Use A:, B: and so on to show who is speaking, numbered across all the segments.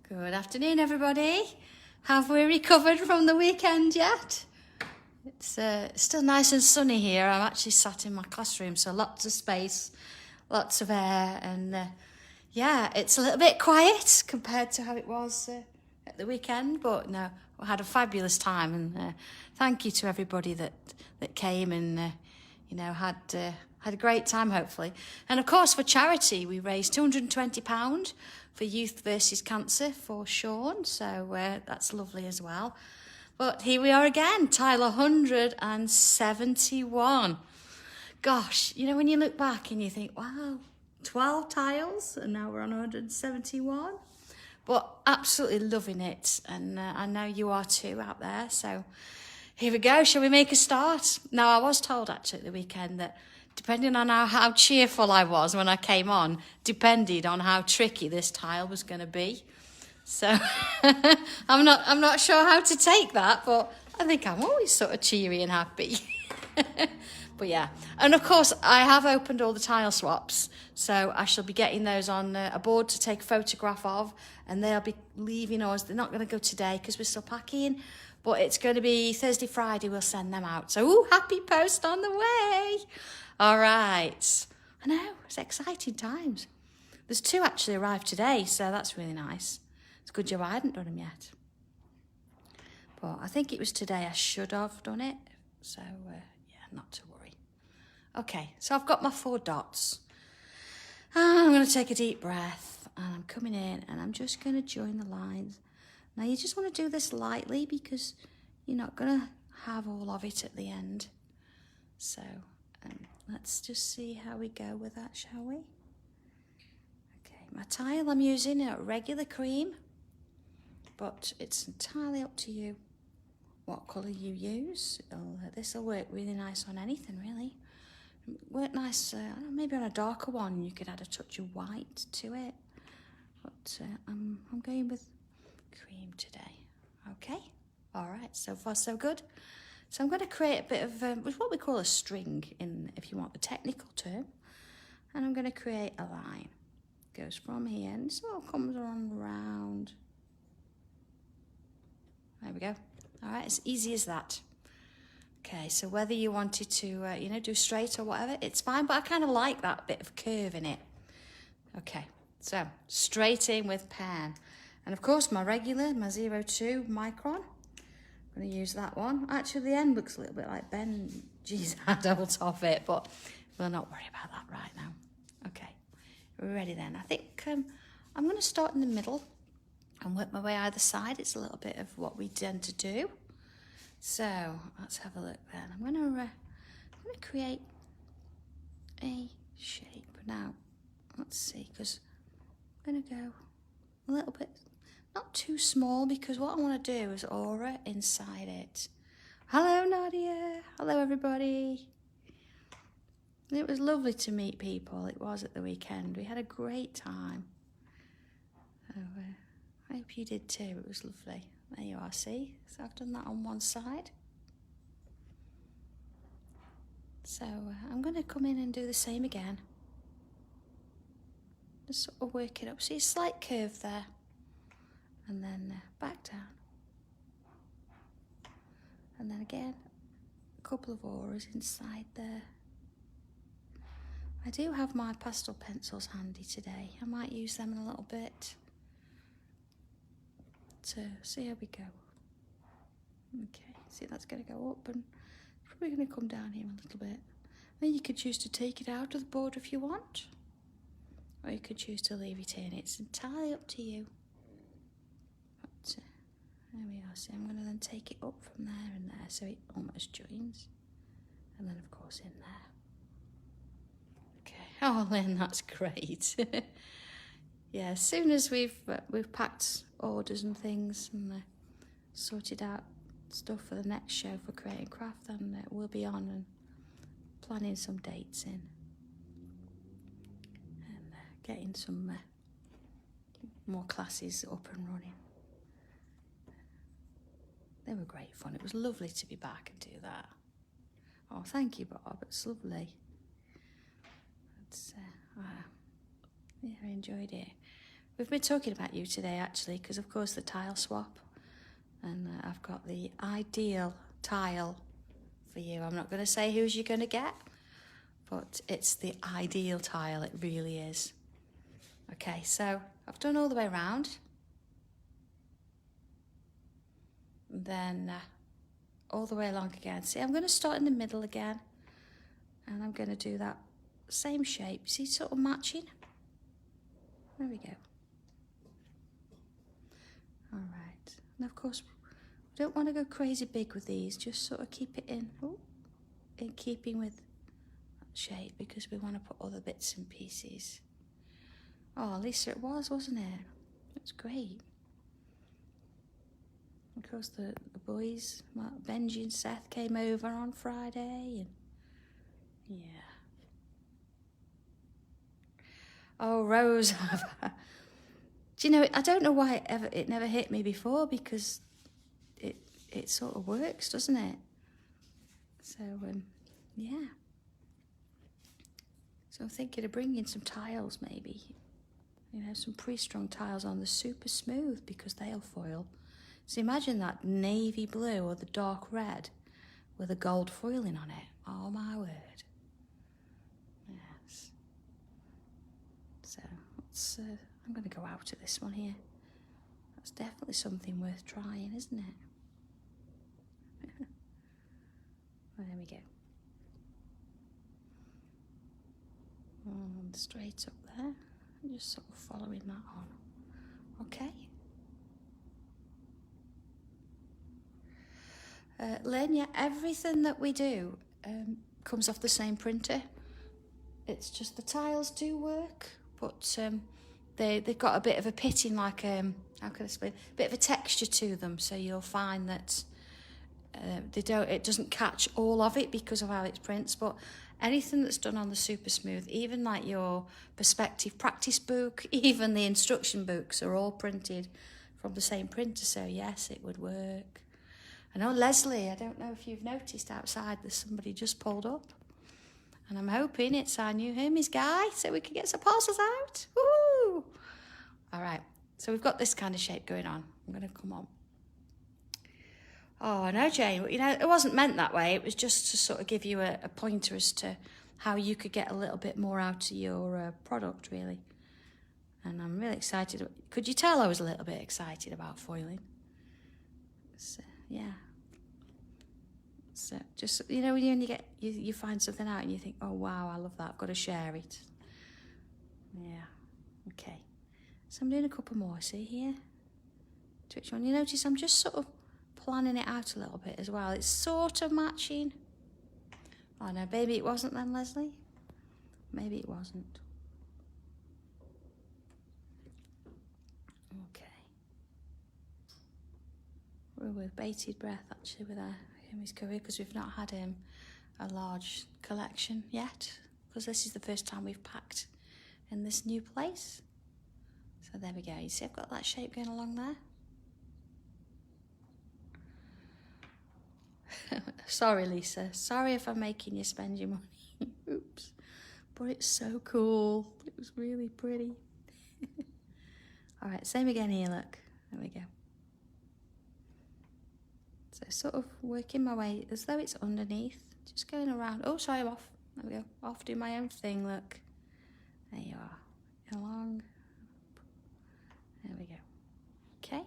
A: Good afternoon, everybody. Have we recovered from the weekend yet? It's still nice and sunny here. I'm actually sat in my classroom, so lots of space, lots of air, and yeah, it's a little bit quiet compared to how it was at the weekend, but no, we had a fabulous time, and thank you to everybody that came and had a great time, hopefully. And of course, for charity, we raised £220 for Youth versus Cancer for Sean, so that's lovely as well. But here we are again, tile 171. Gosh, when you look back and you think, wow, 12 tiles, and now we're on 171. But absolutely loving it, and I know you are too out there, so here we go. Shall we make a start? Now, I was told actually at the weekend that depending on how cheerful I was when I came on, depended on how tricky this tile was going to be. So I'm not sure how to take that, but I think I'm always sort of cheery and happy. But yeah, and of course I have opened all the tile swaps, so I shall be getting those on a board to take a photograph of, and they'll be leaving us. They're not going to go today because we're still packing, but it's going to be Thursday, Friday. We'll send them out. So happy post on the way. All right. I know, it's exciting times. There's 2 actually arrived today, so that's really nice. It's a good job I hadn't done them yet. But I think it was today I should have done it. So, yeah, not to worry. Okay, so I've got my 4 dots. And I'm going to take a deep breath. And I'm coming in and I'm just going to join the lines. Now, you just want to do this lightly because you're not going to have all of it at the end. So, let's just see how we go with that, shall we? Okay, my tile I'm using a regular cream, but it's entirely up to you what colour you use. This will work really nice on anything, really. Work nice, maybe on a darker one, you could add a touch of white to it. But I'm going with cream today. Okay, all right, so far so good. So I'm going to create a bit of what we call a string, if you want the technical term. And I'm going to create a line. It goes from here and sort of comes on round. There we go. All right, as easy as that. Okay, so whether you wanted to, do straight or whatever, it's fine. But I kind of like that bit of curve in it. Okay, so straight in with pen. And of course, my regular, my 02 micron. I'm going to use that one. Actually, the end looks a little bit like Benji's adult of it, but we'll not worry about that right now. Okay, we're ready then. I think I'm going to start in the middle and work my way either side. It's a little bit of what we tend to do. So let's have a look then. I'm going to create a shape. Now, let's see, because I'm going to go a little bit, not too small, because what I want to do is aura inside it. Hello, Nadia. Hello, everybody. It was lovely to meet people. It was at the weekend. We had a great time. So, I hope you did too. It was lovely. There you are, see? So I've done that on one side. So I'm going to come in and do the same again. Just sort of work it up. See a slight curve there. And then back down. And then again, a couple of auras inside there. I do have my pastel pencils handy today. I might use them in a little bit. So see how we go. Okay, see that's going to go up and probably going to come down here a little bit. Then you could choose to take it out of the board if you want, or you could choose to leave it in. It's entirely up to you. But there we are. See, I'm going to then take it up from there and there so it almost joins, and then of course in there. Okay. Oh, Lynn, that's great. Yeah, as soon as we've packed orders and things and sorted out stuff for the next show for Create and Craft, then we'll be on and planning some dates in and getting some more classes up and running. They were great fun. It was lovely to be back and do that. Oh, thank you, Bob. It's lovely. It's, yeah, I enjoyed it. we've been talking about you today, actually, because, of course, the tile swap. And I've got the ideal tile for you. I'm not going to say who's you're going to get, but it's the ideal tile. It really is. Okay, so I've done all the way around. And then all the way along again. See, I'm going to start in the middle again. And I'm going to do that same shape. See, sort of matching. There we go. All right. And of course, we don't want to go crazy big with these. Just sort of keep it in keeping with that shape, because we want to put other bits and pieces. Oh, Lisa, it was, wasn't it? It was great. Of course, the boys, Benji and Seth, came over on Friday, and yeah. Oh, Rose. Do you know, I don't know why it never hit me before, because it sort of works, doesn't it? So, yeah. So I'm thinking of bringing some tiles, maybe. You know, some pre-strung tiles on the super smooth, because they'll foil. So imagine that navy blue or the dark red with a gold foiling on it. Oh, my word. Yes. So let's, I'm going to go out of this one here. That's definitely something worth trying, isn't it? There we go. And straight up there. I'm just sort of following that on. Okay. Lynn, yeah, everything that we do comes off the same printer. It's just the tiles do work, but they've got a bit of a pitting, like how can I explain? A bit of a texture to them, so you'll find that it doesn't catch all of it because of how it prints. But anything that's done on the super smooth, even like your perspective practice book, even the instruction books, are all printed from the same printer. So yes, it would work. I know Leslie, I don't know if you've noticed outside, there's somebody just pulled up. And I'm hoping it's our new Hermes guy, so we can get some parcels out. Woohoo! All right, so we've got this kind of shape going on. I'm going to come on. Oh, no, Jane, you know, it wasn't meant that way. It was just to sort of give you a pointer as to how you could get a little bit more out of your product, really. And I'm really excited. Could you tell I was a little bit excited about foiling? So, yeah. So just, you know, when you find something out and you think, oh, wow, I love that. I've got to share it. Yeah. Okay. So I'm doing a couple more. See here? Which one? You notice I'm just sort of planning it out a little bit as well. It's sort of matching. Oh, no, maybe it wasn't then, Leslie. Maybe it wasn't. Okay. We're with bated breath, actually, with our Hermes courier, because we've not had a large collection yet, because this is the first time we've packed in this new place. So there we go. You see I've got that shape going along there? Sorry, Lisa. Sorry if I'm making you spend your money. Oops. But it's so cool. It was really pretty. All right, same again here, look. There we go. So sort of working my way as though it's underneath. Just going around. Oh, sorry, I'm off. There we go. Off, do my own thing, look. There you are. Along. There we go. Okay.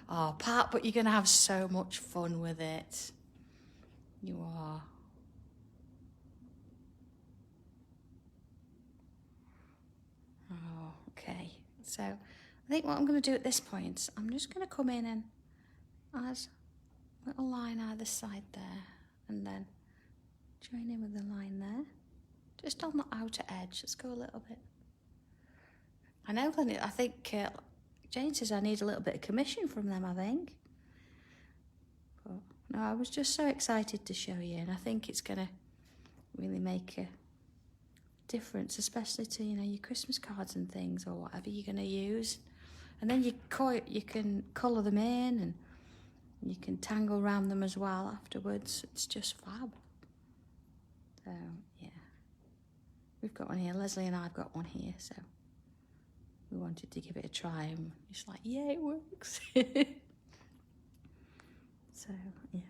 A: Oh, Pat, but you're going to have so much fun with it. You are. Oh, okay. So I think what I'm going to do at this point, I'm just going to come in and add a little line either side there, and then join in with the line there. Just on the outer edge. Let's go a little bit. I know, I think Jane says I need a little bit of commission from them, I think. But no, I was just so excited to show you, and I think it's going to really make a difference, especially to, you know, your Christmas cards and things, or whatever you're going to use. And then you can colour them in, and you can tangle around them as well afterwards. It's just fab. So, yeah. we've got one here. Leslie and I've got one here, so we wanted to give it a try, and it's like, yeah, it works. So, yeah.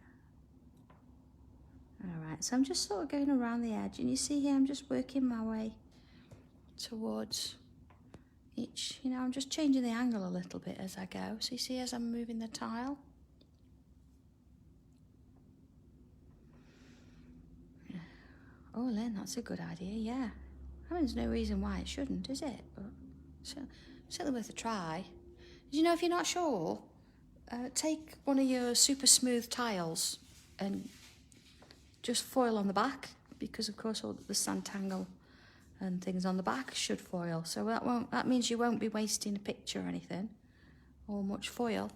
A: Alright, so I'm just sort of going around the edge, and you see here I'm just working my way towards each, you know, I'm just changing the angle a little bit as I go. So you see as I'm moving the tile. Yeah. Oh, Lynn, that's a good idea, yeah. I mean, there's no reason why it shouldn't, is it? But certainly worth a try. You know, if you're not sure, take one of your super smooth tiles and just foil on the back, because of course all the Sanntangle and things on the back should foil. So that means you won't be wasting a picture or anything, or much foil.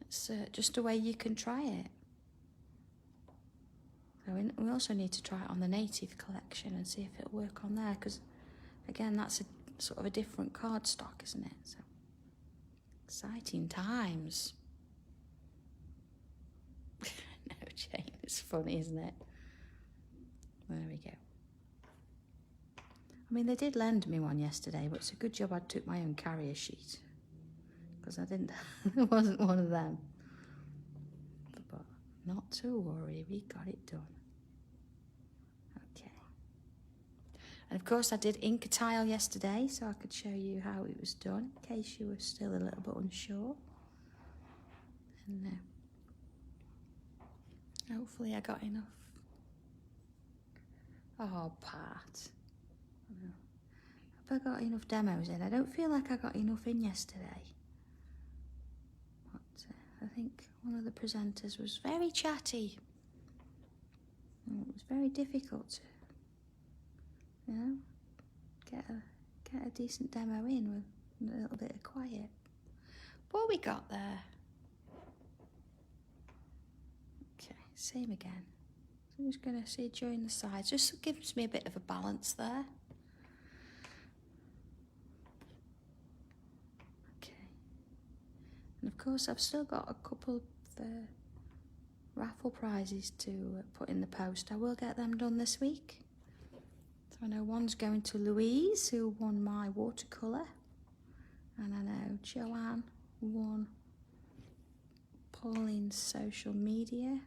A: It's just a way you can try it. So we also need to try it on the native collection and see if it'll work on there, because again, that's a sort of a different cardstock, isn't it? So exciting times. No, Jane, it's funny, isn't it? There we go. I mean, they did lend me one yesterday, but it's a good job I took my own carrier sheet, because I didn't, there wasn't one of them. But not to worry, we got it done. Okay. And of course I did ink a tile yesterday, so I could show you how it was done, in case you were still a little bit unsure. And hopefully I got enough. Oh, Pat. Have I got enough demos in? I don't feel like I got enough in yesterday. But I think one of the presenters was very chatty. And it was very difficult to, you know, get a decent demo in with a little bit of quiet. But we got there. Okay, same again. So I'm just going to see join the sides. Just gives me a bit of a balance there. And of course I've still got a couple of raffle prizes to put in the post. I will get them done this week. So I know one's going to Louise, who won my watercolour. And I know Joanne won Pauline's social media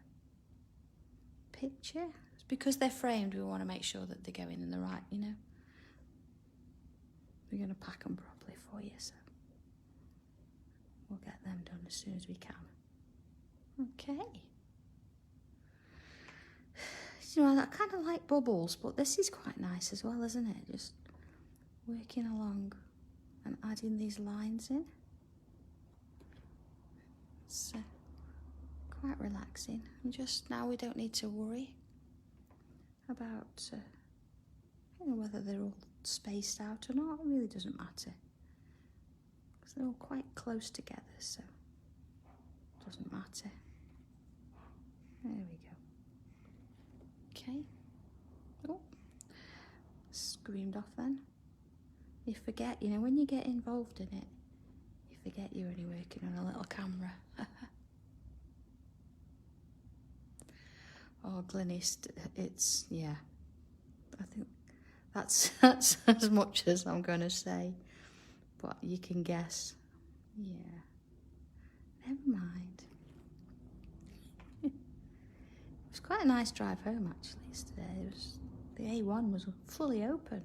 A: picture. It's because they're framed, we want to make sure that they're going in the right, you know. We're going to pack them properly for you, so we'll get them done as soon as we can. Okay. You know, I kind of like bubbles, but this is quite nice as well, isn't it? Just working along and adding these lines in. It's quite relaxing. And just now we don't need to worry about you know, whether they're all spaced out or not. It really doesn't matter, because they're all quite close together, so it doesn't matter. There we go. Okay. Oh, screamed off then. You forget, you know, when you get involved in it, you forget you're only working on a little camera. Oh, Glynis, it's, yeah. I think that's as much as I'm going to say. But you can guess. Yeah. Never mind. It was quite a nice drive home, actually, yesterday. The A1 was fully open,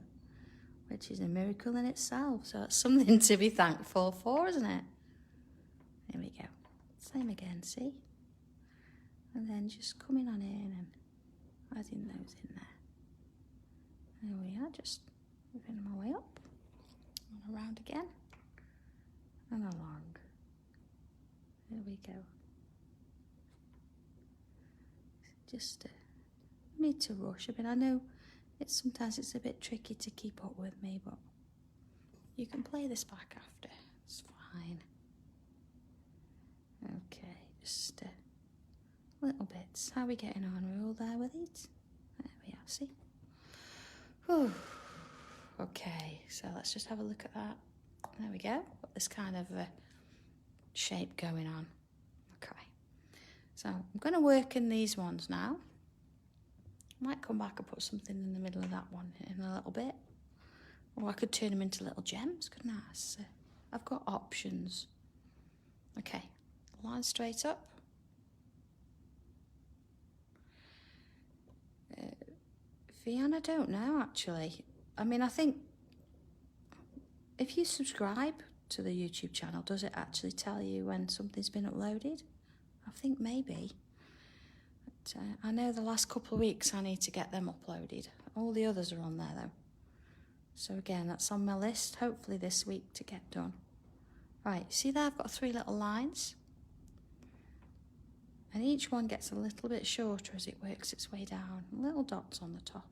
A: which is a miracle in itself. So it's something to be thankful for, isn't it? There we go. Same again, see? And then just coming on in and adding those in there. There we are, just moving my way up and around again and along. There we go. Just need to rush. I mean, I know sometimes it's a bit tricky to keep up with me, but you can play this back after. It's fine. Okay, just little bits. How are we getting on? We're all there with it? There we are, see? Whew. Okay, so let's just have a look at that. There we go. Got this kind of shape going on. Okay. So I'm going to work in these ones now. Might come back and put something in the middle of that one in a little bit. Or I could turn them into little gems, couldn't I? So I've got options. Okay, line straight up. Fiona, I don't know actually. I mean, I think if you subscribe to the YouTube channel, does it actually tell you when something's been uploaded? I think maybe. But, I know the last couple of weeks I need to get them uploaded. All the others are on there though. So again, that's on my list, hopefully this week to get done. Right, see there I've got 3 little lines. And each one gets a little bit shorter as it works its way down. Little dots on the top.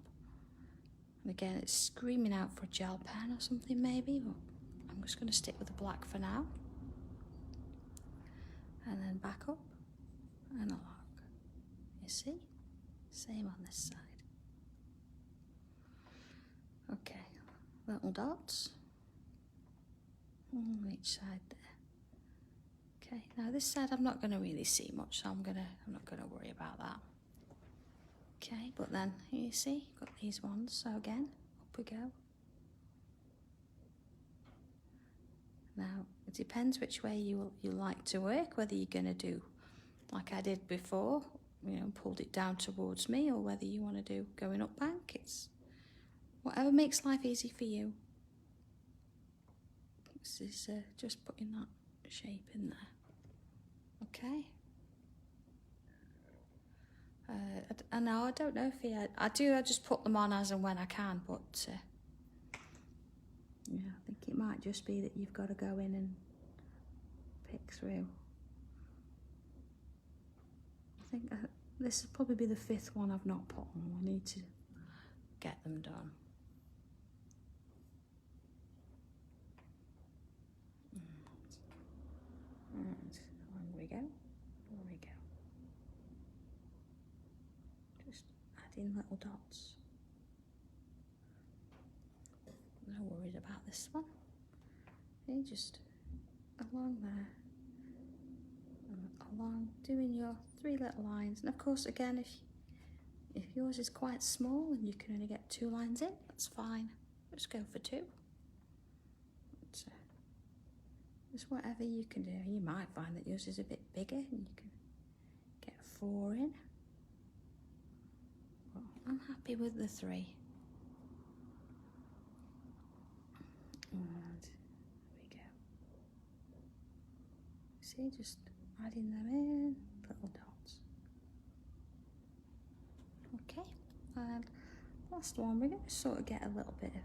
A: And again, it's screaming out for a gel pen or something maybe, but I'm just going to stick with the black for now. And then back up and along. You see? Same on this side. Okay, little dots on each side there. Okay, now this side I'm not going to really see much, so I'm not going to worry about that. Okay, but then you see, got these ones, so again, up we go. Now, it depends which way you like to work, whether you're going to do like I did before, you know, pulled it down towards me, or whether you want to do going up bank. It's whatever makes life easy for you. This is just putting that shape in there. Okay. I know, I don't know if I just put them on as and when I can, but yeah, I think it might just be that you've got to go in and pick through. I think this will probably be the 5th one I've not put on. I need to get them done. And on we go. There we go. Just adding little dots. No worries about this one. Okay, just along there, along, doing your 3 little lines. And of course, again, if yours is quite small and you can only get 2 lines in, that's fine. Just go for 2. Just whatever you can do. You might find that yours is a bit bigger and you can get 4 in. Well, I'm happy with the 3. And there we go. See, just adding them in, little dots. Okay, and last one, we're going to sort of get a little bit of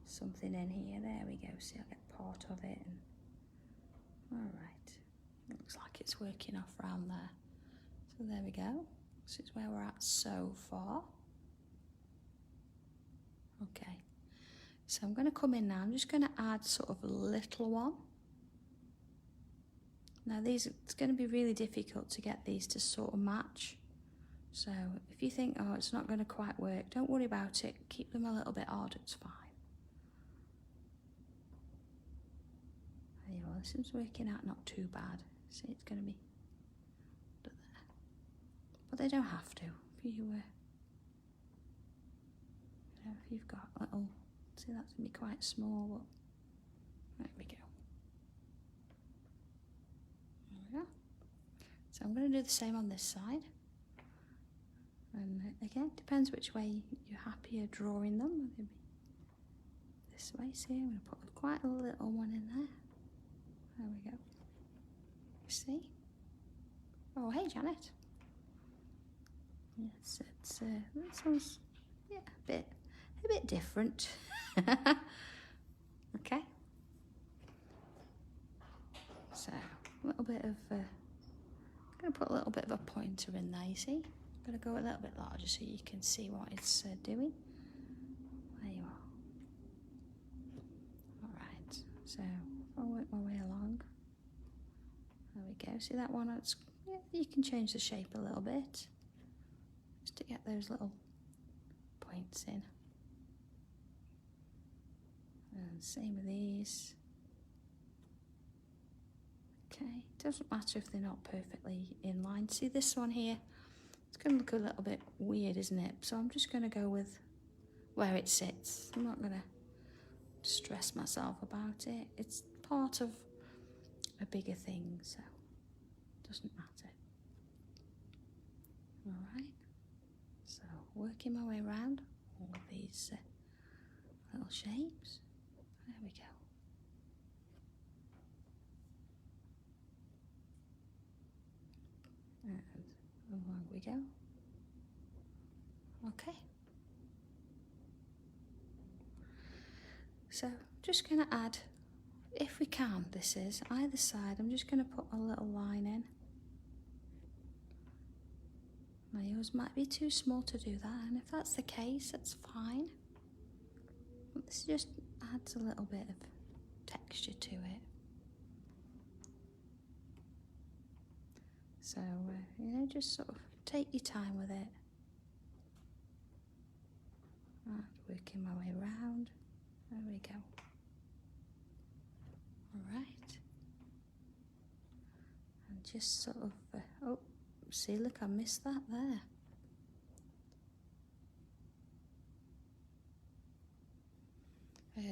A: something in here. There we go. See, I'll get part of it. And all right, looks like it's working off round there. So there we go. This is where we're at so far. Okay, so I'm going to come in now. I'm just going to add sort of a little one. Now these, it's going to be really difficult to get these to sort of match. So if you think, oh, it's not going to quite work, don't worry about it. Keep them a little bit odd, it's fine. There you are, this is working out not too bad. See, it's going to be there. But they don't have to. If you've got little, see, that's going to be quite small, but there we go. There we go. So I'm going to do the same on this side. And again, depends which way you're happier drawing them. Maybe this way. See, I'm going to put quite a little one in there. There we go. See? Oh, hey, Janet. Yes, it's this one's, yeah, a bit different. Okay. So a little bit of. I'm going to put a little bit of a pointer in there. You see? I'm going to go a little bit larger so you can see what it's doing. There you are. All right. So I'll work my way along. There we go. See that one? It's, yeah, you can change the shape a little bit just to get those little points in. And same with these. Okay, doesn't matter if they're not perfectly in line. See this one here? It's going to look a little bit weird, isn't it? So I'm just going to go with where it sits. I'm not going to stress myself about it. It's part of a bigger thing, so it doesn't matter. All right. So working my way around all of these little shapes. There we go. And along we go. Okay. So just going to add, if we can, this is either side, I'm just going to put a little line in. Now yours might be too small to do that, and if that's the case, that's fine. But this just adds a little bit of texture to it. So, just sort of take your time with it. And working my way around. There we go. All right. And just sort of, oh, see, look, I missed that there.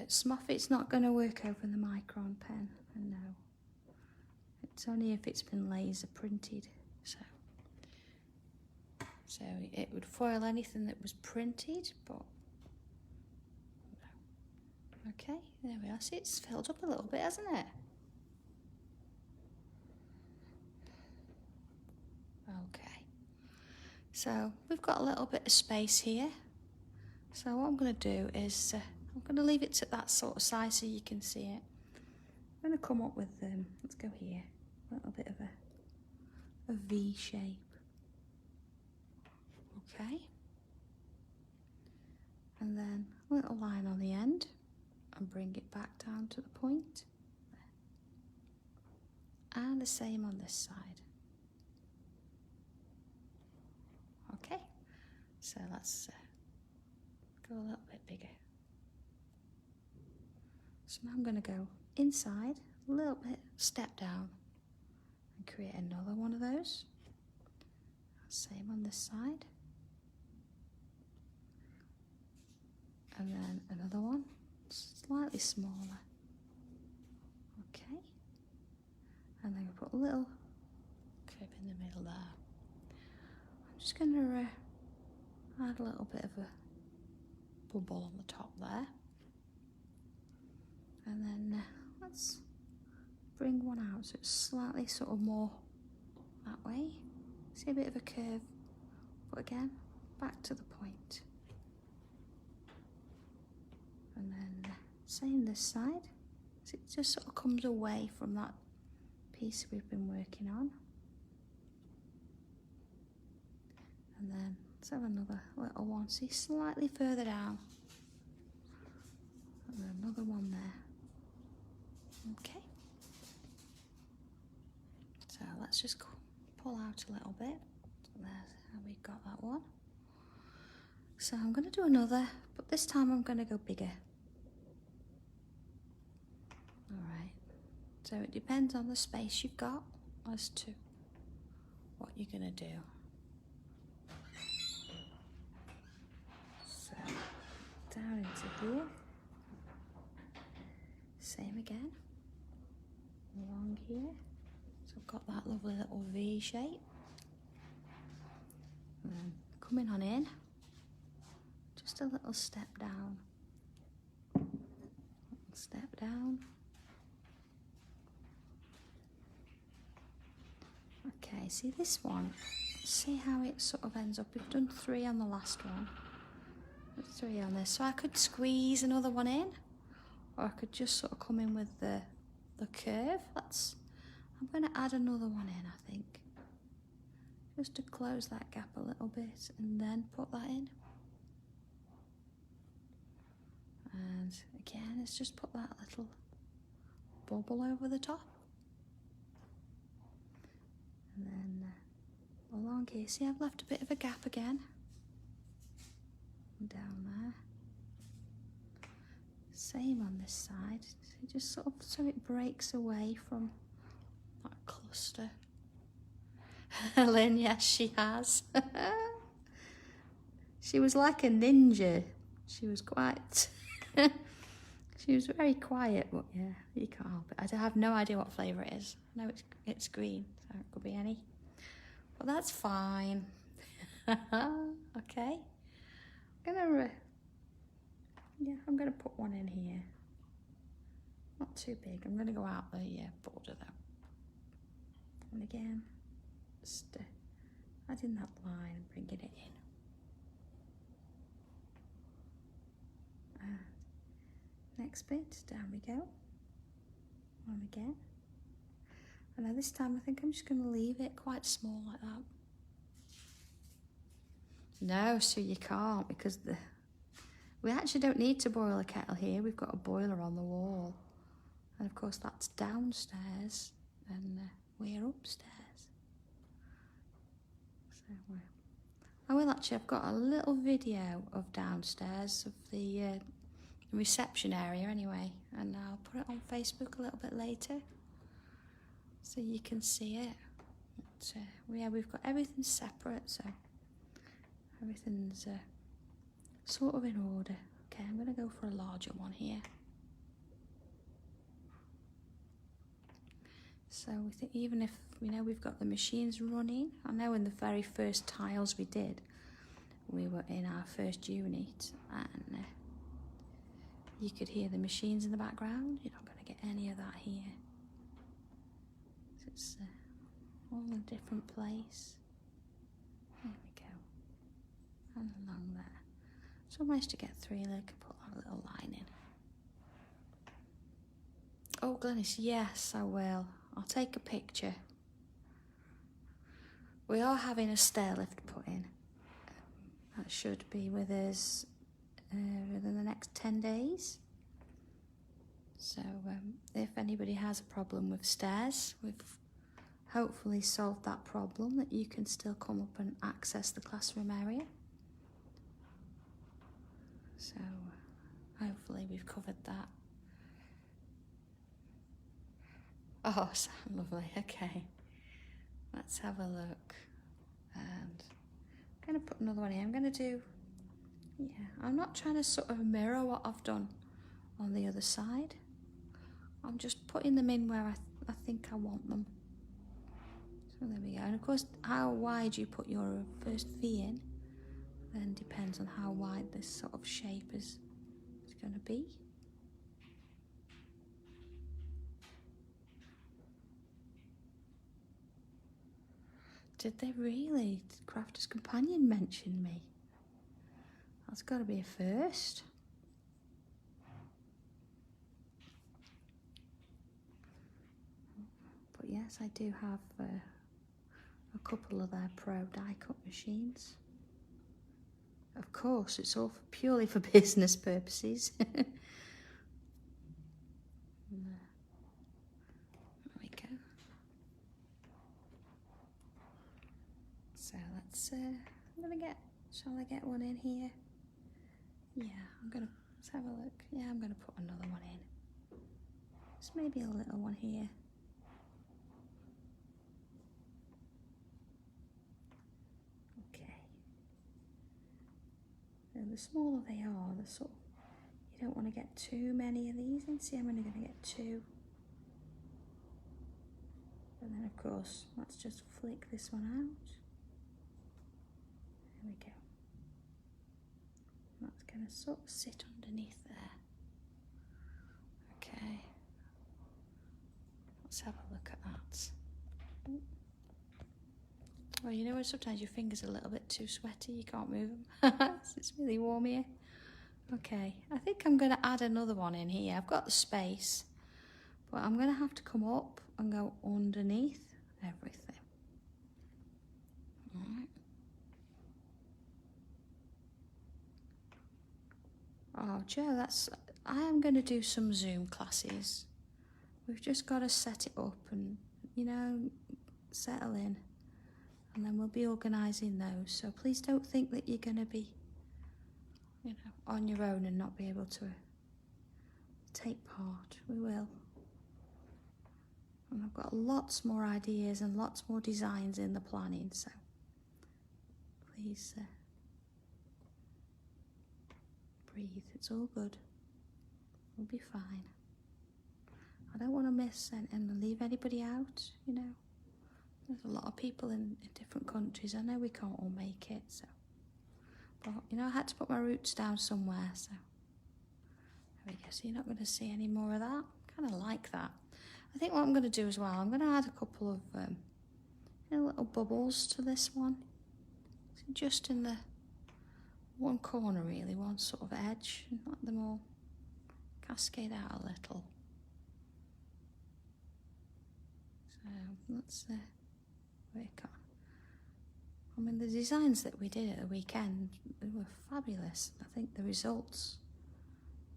A: Smoffit's not going to work over the micron pen, no. It's only if it's been laser printed, so it would foil anything that was printed, but no. Okay, there we are. See, it's filled up a little bit, hasn't it? Okay, so we've got a little bit of space here. So what I'm going to do is I'm going to leave it to that sort of size so you can see it. I'm going to come up with let's go here, a little bit of a V shape. Okay, and then a little line on the end and bring it back down to the point. And the same on this side. Okay, so let's go a little bit bigger. So now I'm going to go inside, a little bit, step down, and create another one of those. Same on this side. And then another one, slightly smaller. Okay. And then I put a little curve in the middle there. I'm just going to add a little bit of a bubble on the top there. And then let's bring one out so it's slightly sort of more that way. See a bit of a curve, but again, back to the point. And then same this side, so it just sort of comes away from that piece we've been working on. And then let's have another little one, see, slightly further down. And then another one there. Okay. So let's just pull out a little bit. So there's how we got that one. So I'm going to do another, but this time I'm going to go bigger. Alright, so it depends on the space you've got as to what you're going to do. So, down into here. Same again. Along here. So I've got that lovely little V shape. And then coming on in, just a little step down. Step down. Okay, see this one, see how it sort of ends up. We've done 3 on the last one. 3 on this, so I could squeeze another one in, or I could just sort of come in with the curve. I'm going to add another one in, I think, just to close that gap a little bit, and then put that in. And again, let's just put that little bubble over the top. And then along here, see, I've left a bit of a gap again. Down there. Same on this side. So it breaks away from that cluster. Lynn, yes, she has. She was like a ninja. She was quite... She was very quiet, but yeah, you can't help it. I have no idea what flavour it is. I know it's green, so it could be any. But that's fine. Okay. I'm gonna put one in here. Not too big. I'm gonna go out the border though. And again, just add in that line and bringing it in. Next bit, down we go. One again. And now this time I think I'm just going to leave it quite small like that. No, so you can't, because we actually don't need to boil a kettle here. We've got a boiler on the wall. And of course that's downstairs and we're upstairs. So I will actually, I've got a little video of downstairs of the reception area anyway, and I'll put it on Facebook a little bit later so you can see it. But, yeah, we've got everything separate, so everything's sort of in order. Okay, I'm going to go for a larger one here. So we think, even if we've got the machines running, I know in the very first tiles we did, we were in our first unit and you could hear the machines in the background. You're not going to get any of that here. So it's all in a different place. There we go. And along there. So I managed to get 3, and I can put that little line in. Oh, Glenys, yes, I will. I'll take a picture. We are having a stair lift put in. That should be with us within the next 10 days. So if anybody has a problem with stairs, we've hopefully solved that problem, that you can still come up and access the classroom area. So hopefully we've covered that. Oh, so lovely. Okay, let's have a look. And I'm going to put another one here. I'm going to do, I'm not trying to sort of mirror what I've done on the other side. I'm just putting them in where I think I want them. So there we go. And of course, how wide you put your first V in then depends on how wide this sort of shape is going to be. Did they really? Did Crafter's Companion mention me? That's got to be a first. But yes, I do have a couple of their Pro die cut machines. Of course, it's all purely for business purposes. There we go. So let's, shall I get one in here? Yeah, let's have a look. Yeah, I'm gonna put another one in. Just maybe a little one here. Okay. And the smaller they are, the sort of, you don't want to get too many of these in. See, I'm only gonna get 2. And then of course, let's just flick this one out. There we go. That's going to sort of sit underneath there. Okay. Let's have a look at that. Well, you know when sometimes your fingers are a little bit too sweaty, you can't move them. It's really warm here. Okay, I think I'm going to add another one in here. I've got the space, but I'm going to have to come up and go underneath everything. All right. Oh, Joe, I am going to do some Zoom classes. We've just got to set it up and, settle in. And then we'll be organising those. So please don't think that you're going to be, on your own and not be able to take part. We will. And I've got lots more ideas and lots more designs in the planning, so please breathe. It's all good. We'll be fine. I don't want to miss and leave anybody out, you know. There's a lot of people in different countries. I know we can't all make it, so. But, you know, I had to put my roots down somewhere, so. There we go. So you're not going to see any more of that. Kind of like that. I think what I'm going to do as well, I'm going to add a couple of you know, little bubbles to this one. So just in the one corner, really, one sort of edge, and let them all cascade out a little. So let's work on. I mean, the designs that we did at the weekend, they were fabulous. I think the results,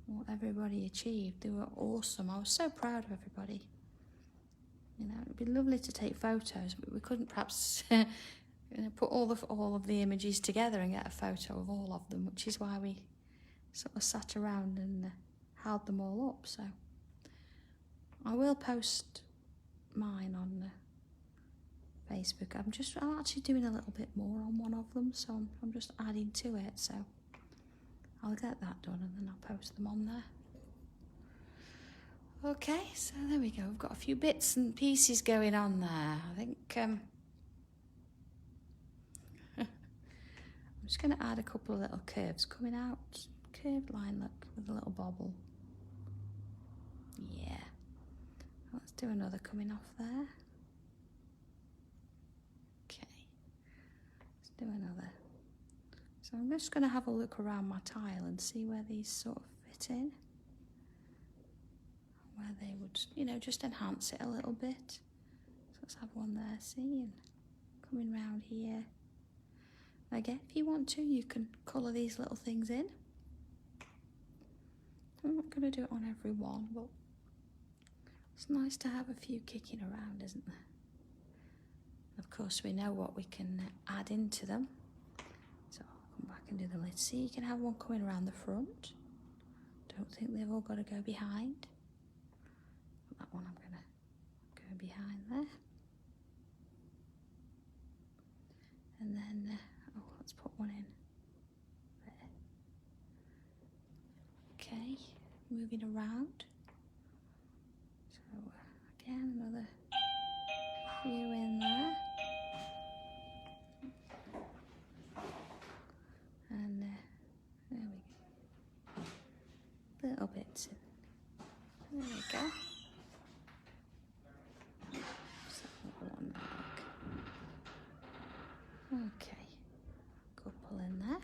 A: what everybody achieved, they were awesome. I was so proud of everybody. You know, it'd be lovely to take photos, but we couldn't perhaps you know, put all of the images together and get a photo of all of them, which is why we sort of sat around and held them all up. So I will post mine on Facebook. I'm actually doing a little bit more on one of them, so I'm just adding to it. So I'll get that done and then I'll post them on there. Okay, so there we go. We've got a few bits and pieces going on there. I think I'm just going to add a couple of little curves coming out. Curved line, look, with a little bobble. Yeah. Let's do another coming off there. Okay. Let's do another. So I'm just going to have a look around my tile and see where these sort of fit in. Where they would, you know, just enhance it a little bit. So let's have one there, see, and coming round here. Again, if you want to, you can colour these little things in. I'm not going to do it on every one, but it's nice to have a few kicking around, isn't there? Of course, we know what we can add into them. So I'll come back and do them. Let's see, you can have one coming around the front. Don't think they've all got to go behind. That one I'm going to go behind there. And then, let's put one in there. Okay, moving around. So, again, another few in there. And there we go. Little bits in. There we go. Okay, couple in there.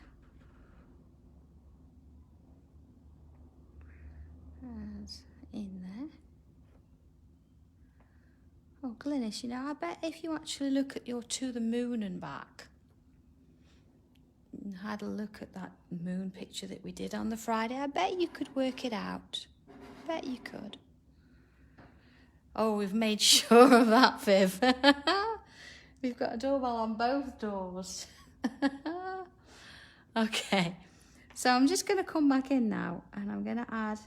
A: And in there. Oh, Glynis, you know, I bet if you actually look at your To the Moon and Back, and had a look at that moon picture that we did on the Friday, I bet you could work it out. I bet you could. Oh, we've made sure of that, Viv. We've got a doorbell on both doors. Okay, so I'm just going to come back in now and I'm going to add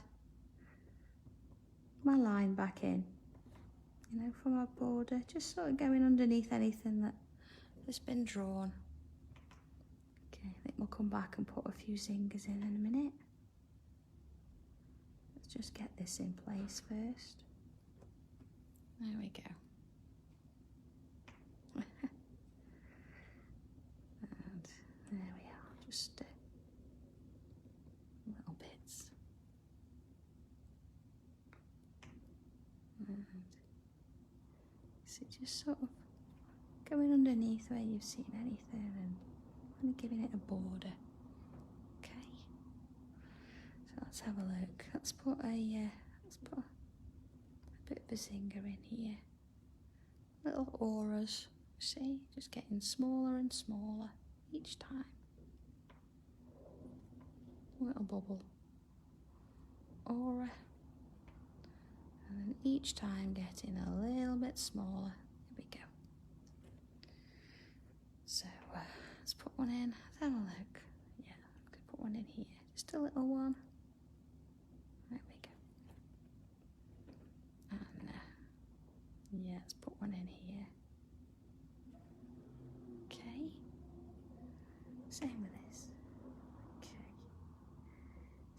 A: my line back in, you know, from our border, just sort of going underneath anything that's been drawn. Okay, I think we'll come back and put a few zingers in a minute. Let's just get this in place first. There we go. And there we are, just little bits. And so just sort of going underneath where you've seen anything and giving it a border. Okay. So let's have a look. Let's put a bit of a zinger in here. Little auras. See, just getting smaller and smaller each time. Little bubble. Aura. And then each time getting a little bit smaller. Here we go. So let's put one in. Let's have a look. Yeah, I'm going to put one in here. Just a little one. There we go. And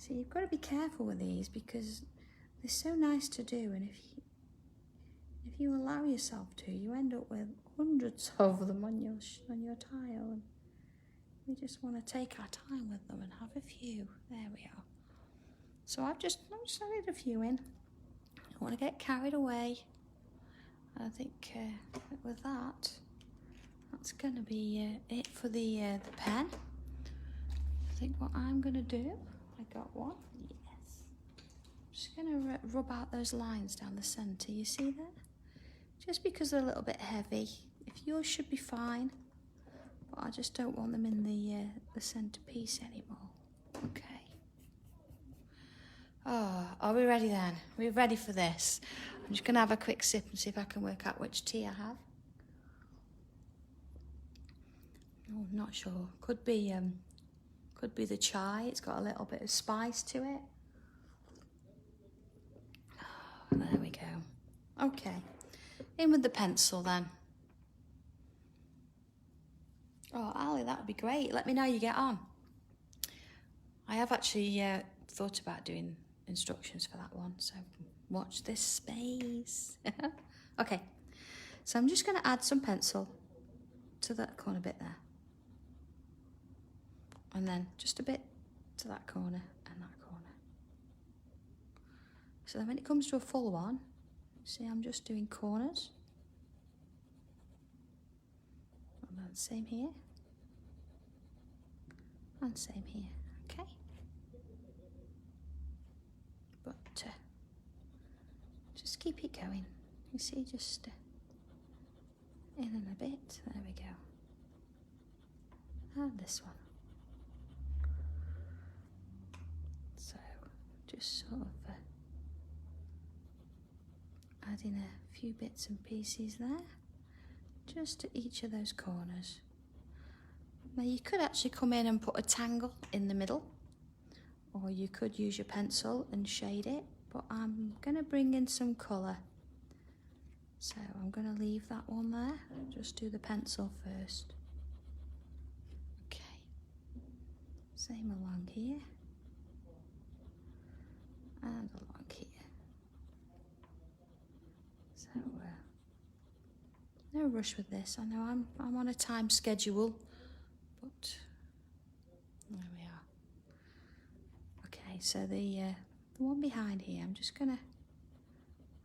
A: So you've got to be careful with these because they're so nice to do, and if you allow yourself to, you end up with hundreds of them on your tile, and we just want to take our time with them and have a few. There we are. So I've just added a few in. I don't want to get carried away. I think with that's going to be it for the pen. I think what I'm going to do, I got one. Yes. I'm just going to rub out those lines down the centre. You see there? Just because they're a little bit heavy. If yours should be fine, but I just don't want them in the centerpiece anymore. Okay. Oh, are we ready then? We're ready for this. I'm just going to have a quick sip and see if I can work out which tea I have. Oh, I'm not sure. Could be the chai. It's got a little bit of spice to it. Oh, there we go. Okay. In with the pencil then. Oh, Ali, that would be great. Let me know how you get on. I have actually thought about doing instructions for that one, so watch this space. Okay, so I'm just going to add some pencil to that corner bit there. And then just a bit to that corner and that corner. So then when it comes to a full one, see, I'm just doing corners. And then same here. And same here, okay? But just keep it going. You see, just in and a bit. There we go. And this one. So just sort of adding a few bits and pieces there, just to each of those corners. Now you could actually come in and put a tangle in the middle, or you could use your pencil and shade it, but I'm going to bring in some colour. So I'm going to leave that one there, just do the pencil first. Okay, same along here, and along here. So no rush with this. I know I'm on a time schedule, but there we are. Okay, so the one behind here, I'm just gonna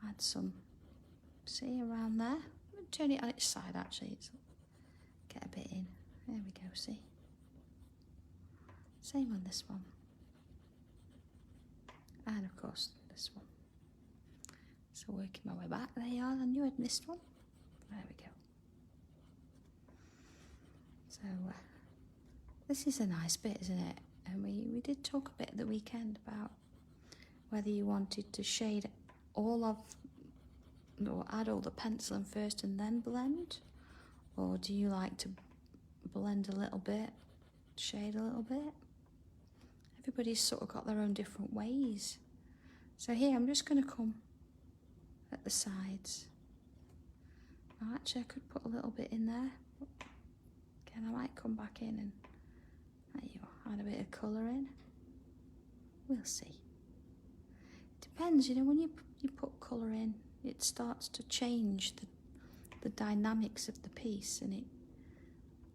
A: add some, see, around there. I'm gonna turn it on its side actually, get a bit in. There we go, see. Same on this one. And of course this one. So working my way back, there you are, I knew I'd missed one. There we go. So this is a nice bit, isn't it? And we did talk a bit at the weekend about whether you wanted to shade all of, or add all the penciling first and then blend, or do you like to blend a little bit, shade a little bit? Everybody's sort of got their own different ways. So here I'm just going to come at the sides. Now actually I could put a little bit in there. Again, I might come back in and there you are, add a bit of colour in. We'll see. Depends, you know, when you put colour in, it starts to change the dynamics of the piece, and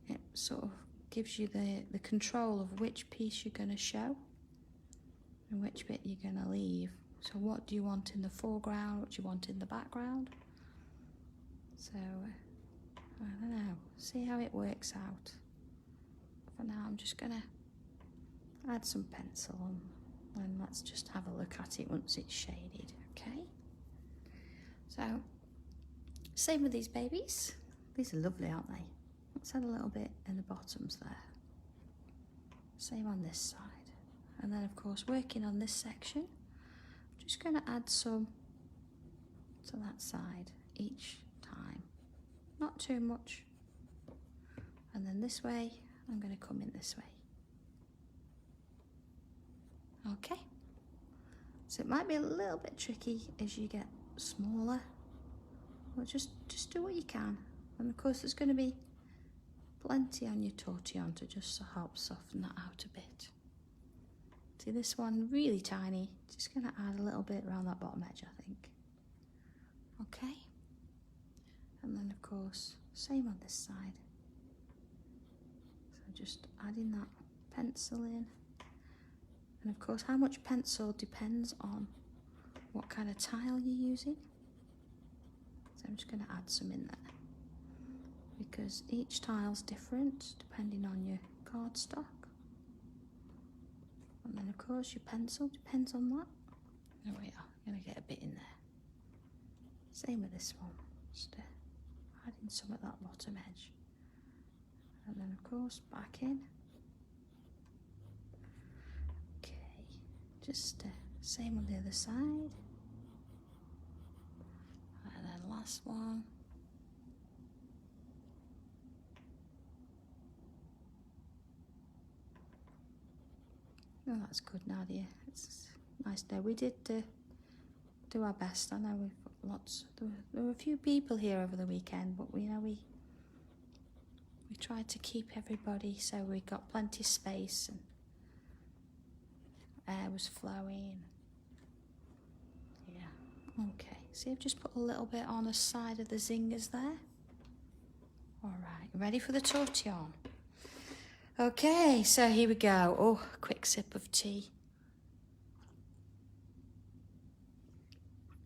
A: it sort of gives you the control of which piece you're going to show and which bit you're going to leave. So what do you want in the foreground, what do you want in the background? So, I don't know, see how it works out. For now, I'm just going to add some pencil and let's just have a look at it once it's shaded, okay? So, same with these babies. These are lovely, aren't they? Let's add a little bit in the bottoms there. Same on this side. And then, of course, working on this section, I'm just going to add some to that side each time. Not too much. And then this way, I'm going to come in this way. Okay. So it might be a little bit tricky as you get smaller, but just do what you can. And of course, there's going to be plenty on your tortillon to just help soften that out a bit, See this one really tiny. Just going to add a little bit around that bottom edge, I think. Okay. And then of course, same on this side. So just adding that pencil in. And of course, how much pencil depends on what kind of tile you're using. So I'm just going to add some in there, because each tile's different depending on your cardstock. And then of course your pencil depends on that. There we are, I'm going to get a bit in there. Same with this one, just adding some at that bottom edge. And then of course back in. Okay, just same on the other side. And then last one. Oh, that's good, Nadia. It's nice day. We did do our best. I know we've got lots. There were a few people here over the weekend, but we tried to keep everybody so we got plenty of space and air was flowing. Yeah. Okay. See, I've just put a little bit on the side of the zingers there. All right. Ready for the tortillon? Okay, so here we go. Oh, quick sip of tea.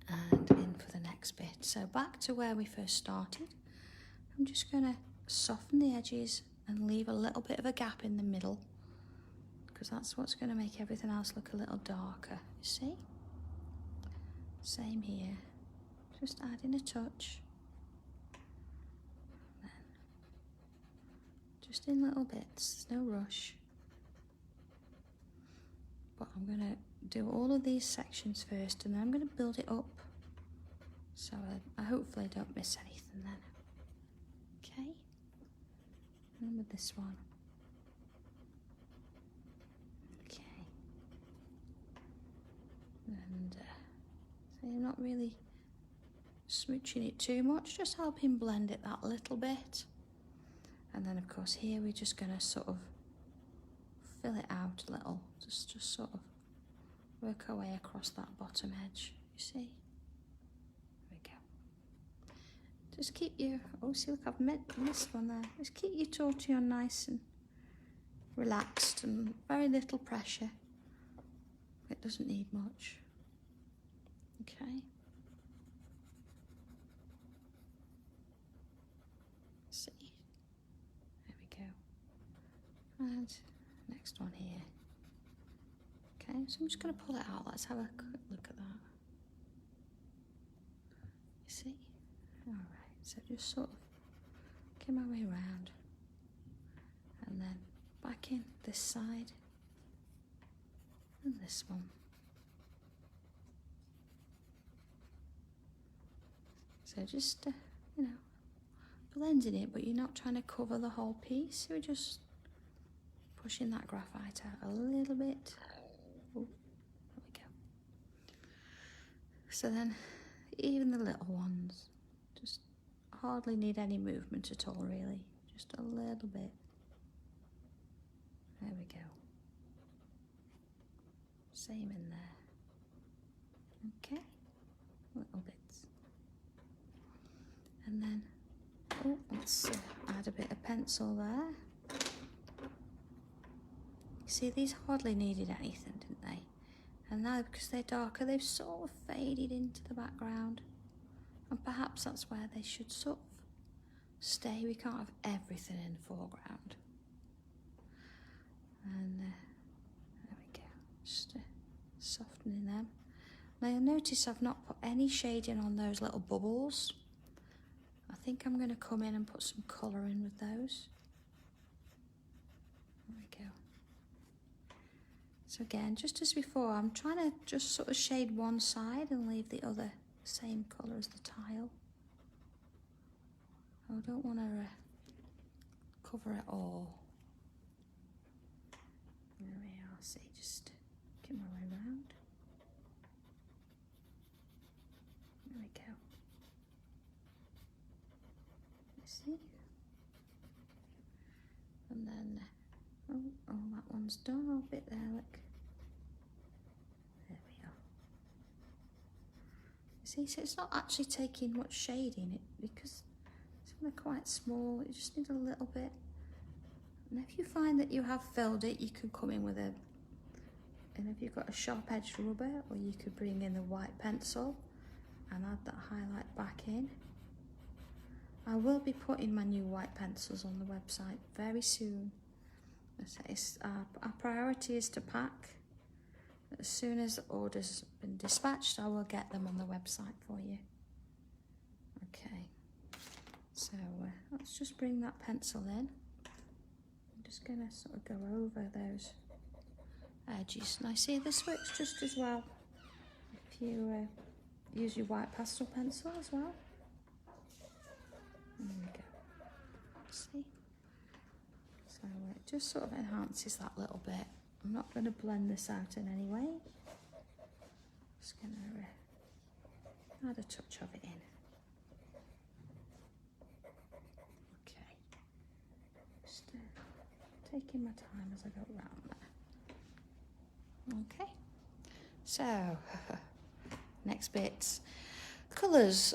A: And in for the next bit. So back to where we first started. I'm just going to soften the edges and leave a little bit of a gap in the middle, because that's what's going to make everything else look a little darker, you see? Same here. Just adding a touch. Just in little bits, there's no rush. But I'm going to do all of these sections first, and then I'm going to build it up, so I hopefully don't miss anything then. Okay, and with this one. Okay, and so I'm not really smooching it too much, just helping blend it that little bit. And then of course here we're just going to sort of fill it out a little, just sort of work our way across that bottom edge, you see? There we go. Just keep your, oh see look I've missed one there, just keep your tortillon nice and relaxed and very little pressure. It doesn't need much. Okay. See? And next one here. Okay, so I'm just going to pull it out. Let's have a quick look at that. You see? Alright, so just sort of get my way around. And then back in this side. And this one. So just, you know, blending it, but you're not trying to cover the whole piece. You're just pushing that graphite out a little bit. Oh, there we go. So then, even the little ones, just hardly need any movement at all, really. Just a little bit. There we go. Same in there. Okay, little bits. And then, oh, let's add a bit of pencil there. See, these hardly needed anything, didn't they? And now, because they're darker, they've sort of faded into the background. And perhaps that's where they should sort of stay. We can't have everything in the foreground. And there we go, just softening them. Now you'll notice I've not put any shading on those little bubbles. I think I'm going to come in and put some colour in with those. There we go. So again, just as before, I'm trying to just sort of shade one side and leave the other same colour as the tile. I don't want to cover it all. There we are, see, just get my way around. There we go. You see? And then, oh, that one's done, a bit there, look. See, so it's not actually taking much shading it because they're quite small. You just need a little bit. And if you find that you have filled it, you can come in with a, and if you've got a sharp edged rubber, or you could bring in the white pencil and add that highlight back in. I will be putting my new white pencils on the website very soon. Our priority is to pack. As soon as the order's been dispatched, I will get them on the website for you. Okay, so let's just bring that pencil in. I'm just going to sort of go over those edges. And I see this works just as well if you use your white pastel pencil as well. There we go. See? So it just sort of enhances that little bit. I'm not going to blend this out in any way. Just going to add a touch of it in. Okay. Just taking my time as I go around there. Okay. So, next bits. Colours.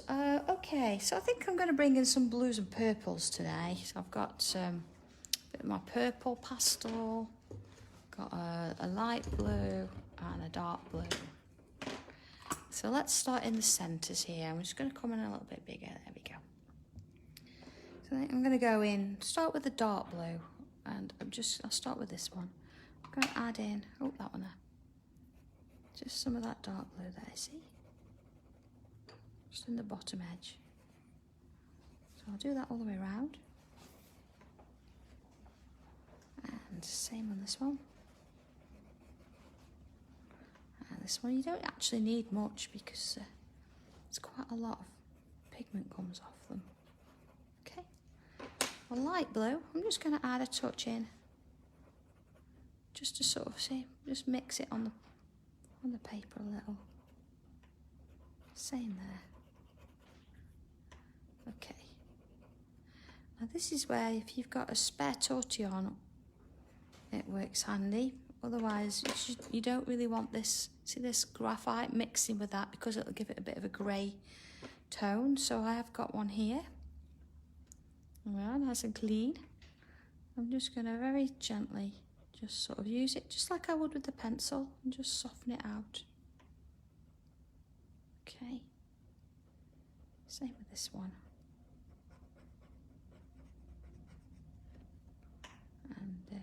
A: Okay, so I think I'm going to bring in some blues and purples today. So I've got a bit of my purple pastel. Got a light blue and a dark blue. So let's start in the centres here. I'm just going to come in a little bit bigger. There we go. So I'm going to go in, start with the dark blue, and I'll start with this one. I'm going to add in, oh, that one there. Just some of that dark blue there, see? Just in the bottom edge. So I'll do that all the way around. And same on this one. This one, you don't actually need much because it's quite a lot of pigment comes off them. Okay, a light blue, I'm just going to add a touch in, just to sort of see, just mix it on the paper a little. Same there. Okay. Now this is where if you've got a spare tortillon, it works handy. Otherwise, you don't really want this, see this graphite mixing with that because it'll give it a bit of a grey tone. So I have got one here. Well, nice and clean. I'm just going to very gently just sort of use it just like I would with the pencil and just soften it out. Okay. Same with this one. And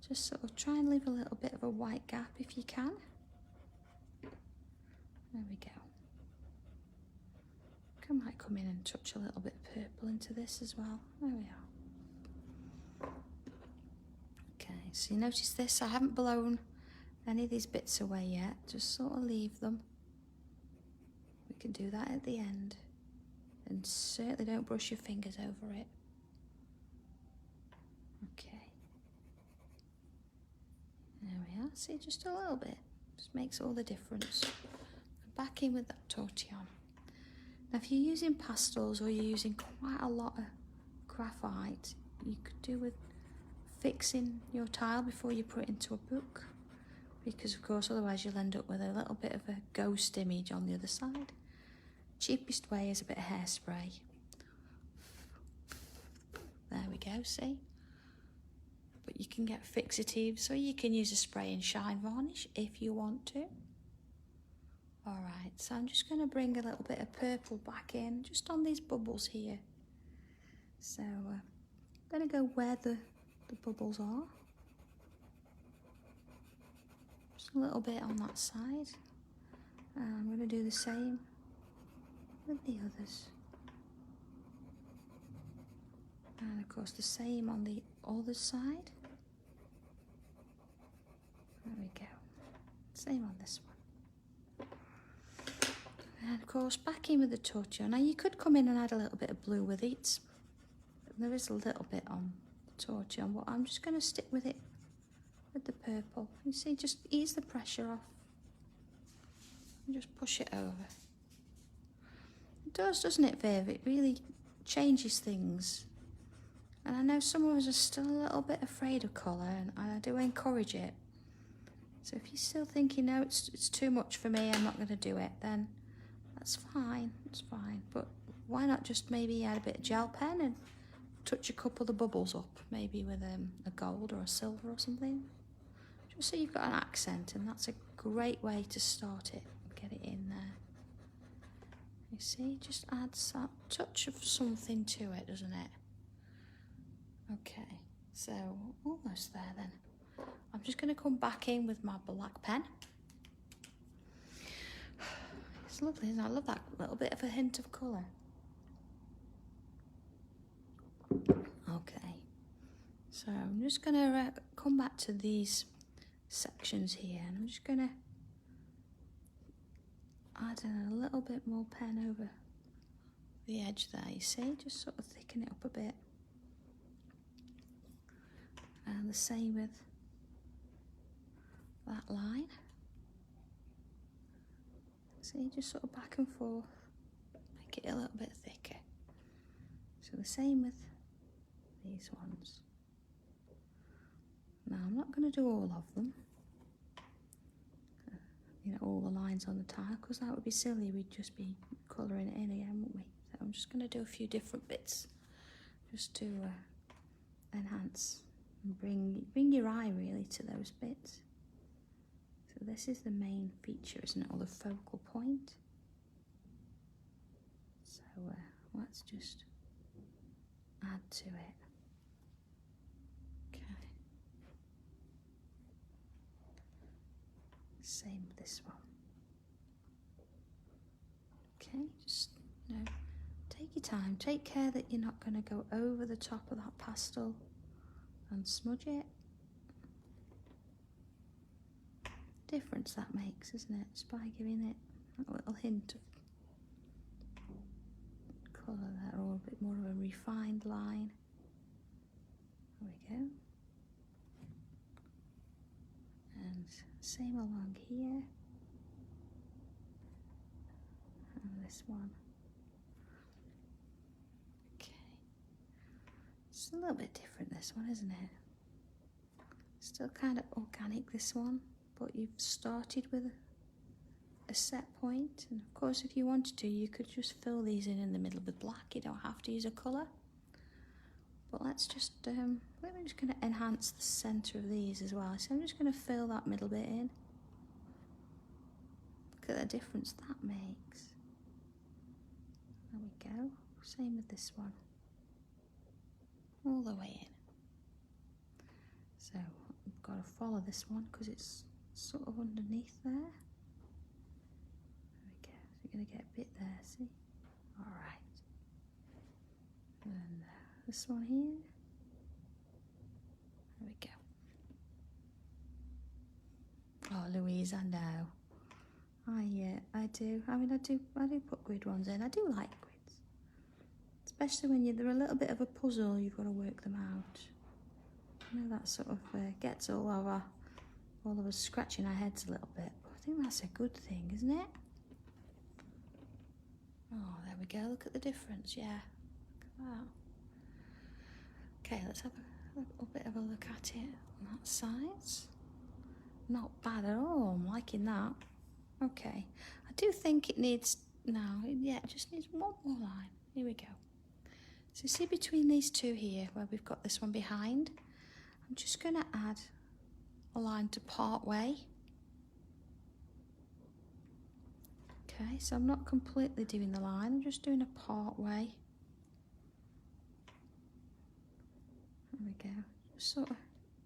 A: just sort of try and leave a little bit of a white gap if you can. There we go. I might come in and touch a little bit of purple into this as well. There we are. Okay, so you notice this, I haven't blown any of these bits away yet, just sort of leave them. We can do that at the end. And certainly don't brush your fingers over it. Okay. There we are, see, just a little bit. Just makes all the difference. Back in with that tortillon. Now if you're using pastels or you're using quite a lot of graphite, you could do with fixing your tile before you put it into a book, because of course otherwise you'll end up with a little bit of a ghost image on the other side. Cheapest way is a bit of hairspray. There we go, see? But you can get fixatives, or you can use a spray and shine varnish if you want to. Alright, so I'm just going to bring a little bit of purple back in, just on these bubbles here. So I'm going to go where the bubbles are. Just a little bit on that side. And I'm going to do the same with the others. And of course the same on the other side. There we go. Same on this one. And of course back in with the tortillon. Now you could come in and add a little bit of blue with it. There is a little bit on the tortillon, but I'm just going to stick with it with the purple. You see, just ease the pressure off and just push it over. It does, doesn't it, Viv? It really changes things. And I know some of us are still a little bit afraid of colour, and I do encourage it. So if you're still thinking, no, it's too much for me, I'm not going to do it, then that's fine, it's fine. But why not just maybe add a bit of gel pen and touch a couple of the bubbles up, maybe with a gold or a silver or something, just so you've got an accent, and that's a great way to start it, get it in there. You see, just adds that touch of something to it, doesn't it? Okay, so almost there then. I'm just going to come back in with my black pen. It's lovely, isn't it? I love that little bit of a hint of colour. Okay, so I'm just going to come back to these sections here, and I'm just going to add in a little bit more pen over the edge there, you see, just sort of thicken it up a bit. And the same with that line. See, just sort of back and forth, make it a little bit thicker. So the same with these ones. Now I'm not going to do all of them, you know, all the lines on the tile, because that would be silly. We'd just be colouring it in again, wouldn't we? So I'm just going to do a few different bits, just to enhance and bring your eye really to those bits. So this is the main feature, isn't it, or the focal point? So let's just add to it. Okay. Same with this one. Okay, just, you know, take your time. Take care that you're not going to go over the top of that pastel and smudge it. Difference that makes, isn't it? Just by giving it a little hint of colour there, or a bit more of a refined line. There we go. And same along here. And this one. Okay. It's a little bit different, this one, isn't it? Still kind of organic, this one. But you've started with a set point, and of course if you wanted to, you could just fill these in the middle with black. You don't have to use a colour. But let's just, we're just going to enhance the centre of these as well. So I'm just going to fill that middle bit in. Look at the difference that makes. There we go. Same with this one. All the way in. So we've got to follow this one because it's sort of underneath there. There we go. So you're going to get a bit there, see? Alright. And this one here. There we go. Oh, Louise, I know. I do. I mean, I do put grid ones in. I do like grids. Especially when they're a little bit of a puzzle, you've got to work them out. You know, that sort of gets all of us scratching our heads a little bit. But I think that's a good thing, isn't it? Oh, there we go. Look at the difference. Yeah. Look at that. Okay, let's have a little bit of a look at it on that side. Not bad at all. I'm liking that. Okay. I do think it needs, it just needs one more line. Here we go. So see between these two here, where we've got this one behind, I'm just going to add a line to part way. Okay, so I'm not completely doing the line, I'm just doing a part way. There we go. Just sort of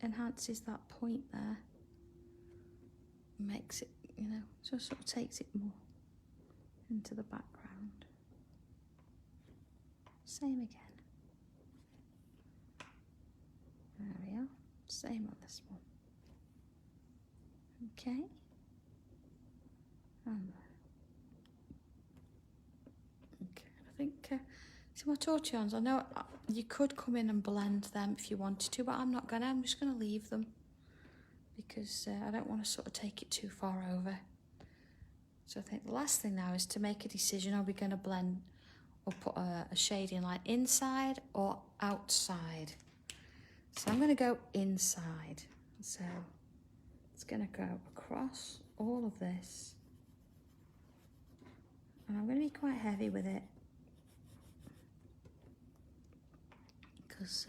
A: enhances that point there. Makes it, just sort of takes it more into the background. Same again. There we are. Same on this one. Okay. And okay. I think, see my torchons, I know you could come in and blend them if you wanted to, but I'm not gonna. I'm just gonna leave them because I don't want to sort of take it too far over. So I think the last thing now is to make a decision. Are we going to blend or put a shading line inside or outside? So I'm going to go inside. So It's going to go across all of this. And I'm going to be quite heavy with it. Because,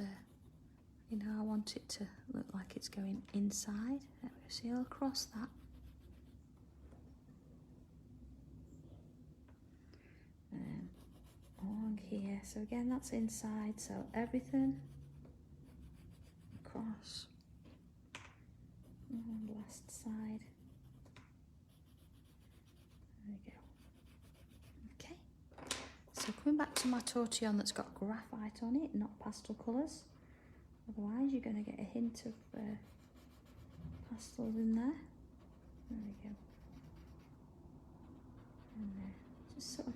A: you know, I want it to look like it's going inside. See, I'll cross that. And along here. So again, that's inside. So everything across. And the last side. There we go. Okay. So coming back to my tortillon that's got graphite on it, not pastel colours. Otherwise you're going to get a hint of pastels in there. There we go. And just sort of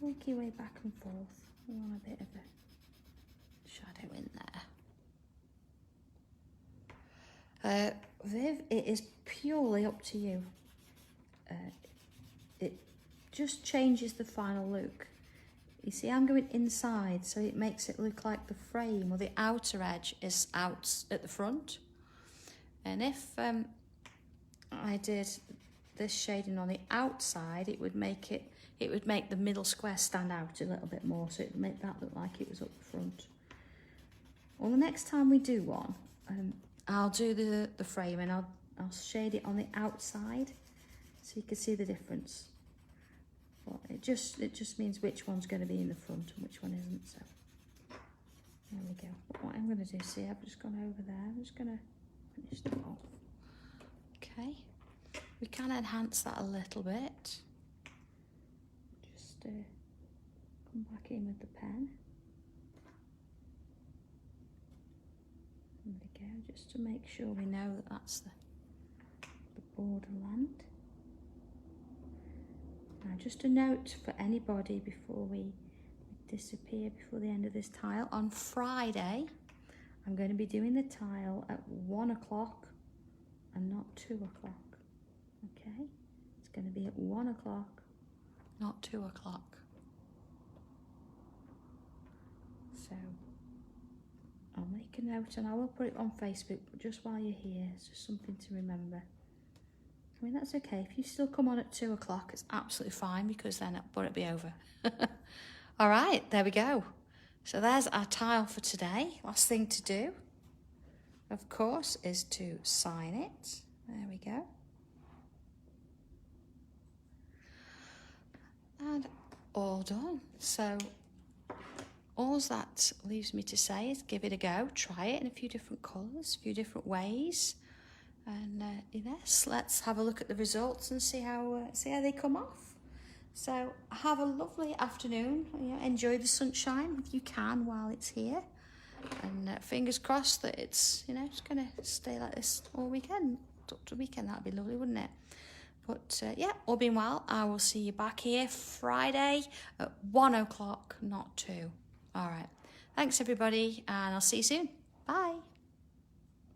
A: work your way back and forth. We want a bit of a shadow in there. Viv, it is purely up to you. It just changes the final look. You see, I'm going inside, so it makes it look like the frame or the outer edge is out at the front. And if I did this shading on the outside, it would make the middle square stand out a little bit more, so it would make that look like it was up the front. Well, the next time we do one, I'll do the frame and I'll shade it on the outside so you can see the difference. But it just means which one's going to be in the front and which one isn't. So there we go. But what I'm going to do, see, I've just gone over there. I'm just going to finish that off. Okay. We can enhance that a little bit. Just come back in with the pen. There we go, just to make sure we know that that's the borderland. Now, just a note for anybody before we disappear before the end of this tile. On Friday, I'm going to be doing the tile at 1 o'clock and not 2 o'clock. Okay, it's going to be at 1 o'clock, not 2 o'clock. So I'll make a note and I will put it on Facebook, but just while you're here, it's just something to remember. I mean, that's okay. If you still come on at 2 o'clock, it's absolutely fine, because then it'll be over. All right, there we go. So there's our tile for today. Last thing to do, of course, is to sign it. There we go. And all done. So all that leaves me to say is give it a go. Try it in a few different colours, a few different ways. And yes, let's have a look at the results and see how they come off. So have a lovely afternoon. Enjoy the sunshine if you can while it's here. And fingers crossed that it's it's going to stay like this all weekend. Up to the weekend, that'd be lovely, wouldn't it? But yeah, all being well, I will see you back here Friday at 1 o'clock, not 2. All right. Thanks everybody, and I'll see you soon. Bye.